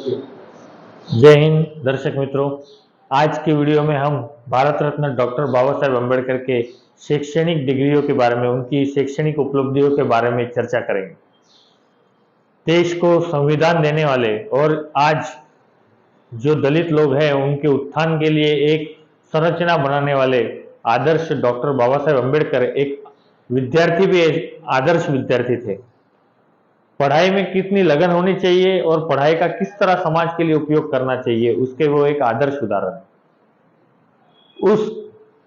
जय हिंद दर्शक मित्रों। आज की वीडियो में हम भारत रत्न डॉक्टर बाबा साहेब अम्बेडकर के शैक्षणिक डिग्रियों के बारे में, उनकी शैक्षणिक उपलब्धियों के बारे में चर्चा करेंगे। देश को संविधान देने वाले और आज जो दलित लोग हैं उनके उत्थान के लिए एक संरचना बनाने वाले आदर्श डॉक्टर बाबा साहेब अम्बेडकर एक विद्यार्थी भी आदर्श विद्यार्थी थे। पढ़ाई में कितनी लगन होनी चाहिए और पढ़ाई का किस तरह समाज के लिए उपयोग करना चाहिए, उसके वो एक आदर्श उदाहरण है। उस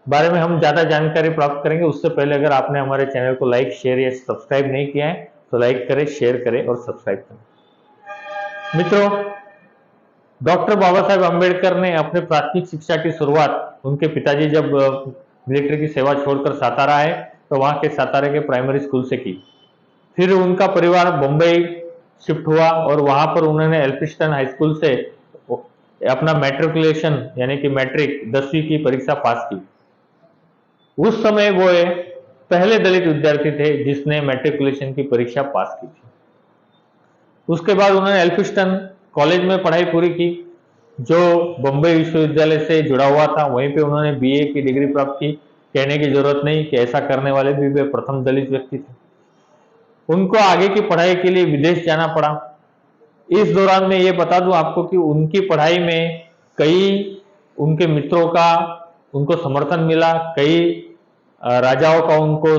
बारे में हम ज्यादा जानकारी प्राप्त करेंगे। उससे पहले अगर आपने हमारे चैनल को लाइक, शेयर या सब्सक्राइब नहीं किया है तो लाइक करें, शेयर करें और सब्सक्राइब करें। मित्रों, डॉक्टर बाबा साहेब अम्बेडकर ने अपने प्राथमिक शिक्षा की शुरुआत, उनके पिताजी जब मिलिट्री की सेवा छोड़कर सातारा आए तो वहां के सातारा के प्राइमरी स्कूल से की। फिर उनका परिवार बम्बई शिफ्ट हुआ और वहां पर उन्होंने एल्फिस्टन हाई स्कूल से अपना मैट्रिकुलेशन यानी कि मैट्रिक 10वीं की परीक्षा पास की। उस समय वो पहले दलित विद्यार्थी थे जिसने मैट्रिकुलेशन की परीक्षा पास की थी। उसके बाद उन्होंने एल्फिस्टन कॉलेज में पढ़ाई पूरी की, जो बम्बई विश्वविद्यालय से जुड़ा हुआ था। वहीं पे उन्होंने बीए की डिग्री प्राप्त की। कहने की जरूरत नहीं कि ऐसा करने वाले भी वे प्रथम दलित व्यक्ति थे। उनको आगे की पढ़ाई के लिए विदेश जाना पड़ा। इस दौरान मैं ये बता दूं आपको कि उनकी पढ़ाई में कई उनके मित्रों का उनको समर्थन मिला, कई राजाओं का उनको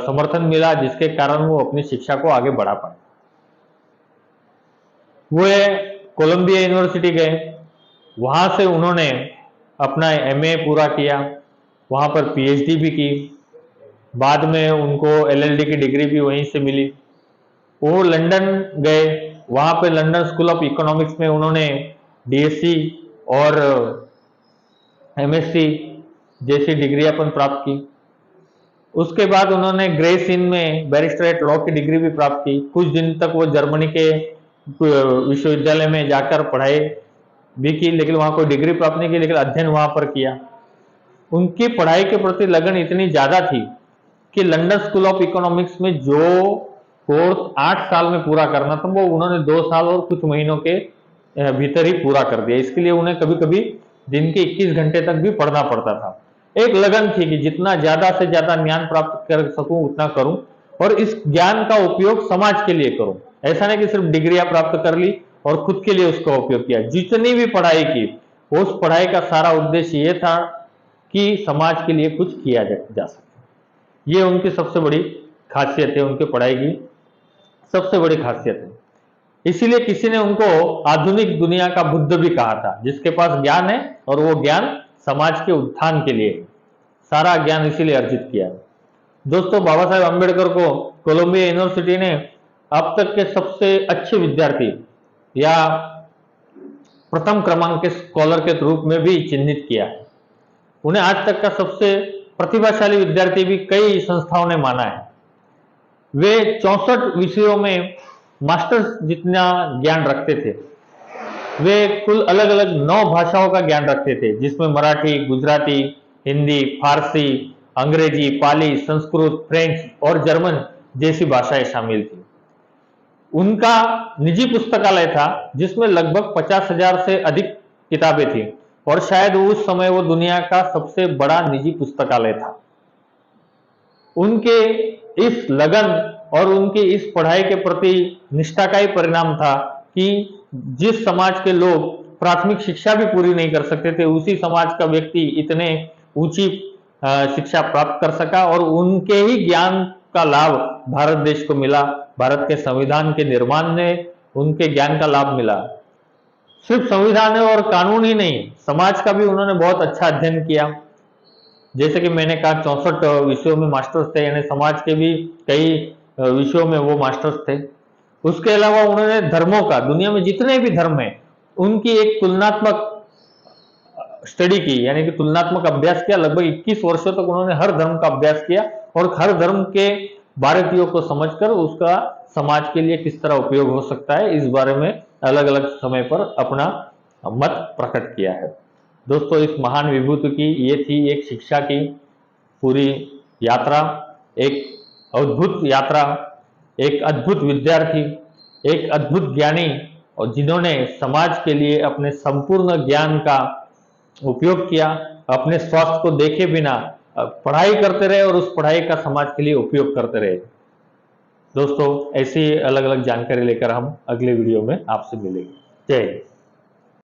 समर्थन मिला, जिसके कारण वो अपनी शिक्षा को आगे बढ़ा पाए। वो कोलंबिया यूनिवर्सिटी गए, वहां से उन्होंने अपना एमए पूरा किया, वहां पर पीएचडी भी की। बाद में उनको एलएलडी की डिग्री भी वहीं से मिली। वो लंदन गए, वहां पे लंदन स्कूल ऑफ इकोनॉमिक्स में उन्होंने डीएससी और एमएससी जैसी डिग्री अपन प्राप्त की। उसके बाद उन्होंने ग्रेस इन में बैरिस्टरेट लॉ की डिग्री भी प्राप्त की। कुछ दिन तक वो जर्मनी के विश्वविद्यालय में जाकर पढ़ाई भी की, लेकिन वहां कोई डिग्री प्राप्त नहीं की, लेकिन अध्ययन वहां पर किया। उनकी पढ़ाई के प्रति लगन इतनी ज्यादा थी कि लंदन स्कूल ऑफ इकोनॉमिक्स में जो कोर्स 8 साल में पूरा करना था वो उन्होंने 2 साल और कुछ महीनों के भीतर ही पूरा कर दिया। इसके लिए उन्हें कभी कभी दिन के 21 घंटे तक भी पढ़ना पड़ता था। एक लगन थी कि जितना ज्यादा से ज्यादा ज्ञान प्राप्त कर सकूं उतना करूं और इस ज्ञान का उपयोग समाज के लिए करूं। ऐसा नहीं कि सिर्फ डिग्रियां प्राप्त कर ली और खुद के लिए उसका उपयोग किया। जितनी भी पढ़ाई की, उस पढ़ाई का सारा उद्देश्य यह था कि समाज के लिए कुछ किया जा सके। ये उनकी सबसे बड़ी खासियत है, उनके पढ़ाई की सबसे बड़ी खासियत है। इसीलिए किसी ने उनको आधुनिक दुनिया का बुद्ध भी कहा था, जिसके पास ज्ञान है और वो ज्ञान समाज के उत्थान के लिए सारा ज्ञान इसीलिए अर्जित किया है। दोस्तों, बाबा साहेब अम्बेडकर को कोलंबिया यूनिवर्सिटी ने अब तक के सबसे अच्छे विद्यार्थी या प्रथम क्रमांक के स्कॉलर के रूप में भी चिन्हित किया है। उन्हें आज तक का सबसे प्रतिभाशाली विद्यार्थी भी कई संस्थाओं ने माना है। वे 64 विषयों में मास्टर्स जितना ज्ञान रखते थे। वे कुल अलग अलग 9 भाषाओं का ज्ञान रखते थे, जिसमें मराठी, गुजराती, हिंदी, फारसी, अंग्रेजी, पाली, संस्कृत, फ्रेंच और जर्मन जैसी भाषाएं शामिल थी। उनका निजी पुस्तकालय था जिसमें लगभग 50,000 से अधिक किताबें थी और शायद उस समय वो दुनिया का सबसे बड़ा निजी पुस्तकालय था। उनके इस लगन और उनकी इस पढ़ाई के प्रति निष्ठा का ही परिणाम था कि जिस समाज के लोग प्राथमिक शिक्षा भी पूरी नहीं कर सकते थे, उसी समाज का व्यक्ति इतने ऊंची शिक्षा प्राप्त कर सका और उनके ही ज्ञान का लाभ भारत देश को मिला। भारत के संविधान के निर्माण में उनके ज्ञान का लाभ मिला। सिर्फ संविधान और कानून ही नहीं, समाज का भी उन्होंने बहुत अच्छा अध्ययन किया। जैसे कि मैंने कहा 64 विषयों में मास्टर्स थे, यानी समाज के भी कई विषयों में वो मास्टर्स थे। उसके अलावा उन्होंने धर्मों का, दुनिया में जितने भी धर्म हैं उनकी एक तुलनात्मक स्टडी की, यानी कि तुलनात्मक अभ्यास किया। लगभग 21 वर्षों तक उन्होंने हर धर्म का अभ्यास किया और हर धर्म के बारीकियों को समझकर उसका समाज के लिए किस तरह उपयोग हो सकता है, इस बारे में अलग अलग समय पर अपना मत प्रकट किया है। दोस्तों, इस महान विभूति की ये थी एक शिक्षा की पूरी यात्रा, एक अद्भुत यात्रा, एक अद्भुत विद्यार्थी, एक अद्भुत ज्ञानी और जिन्होंने समाज के लिए अपने संपूर्ण ज्ञान का उपयोग किया, अपने स्वास्थ्य को देखे बिना पढ़ाई करते रहे और उस पढ़ाई का समाज के लिए उपयोग करते रहे। दोस्तों, ऐसी अलग अलग जानकारी लेकर हम अगले वीडियो में आपसे मिलेंगे। जय हिंद।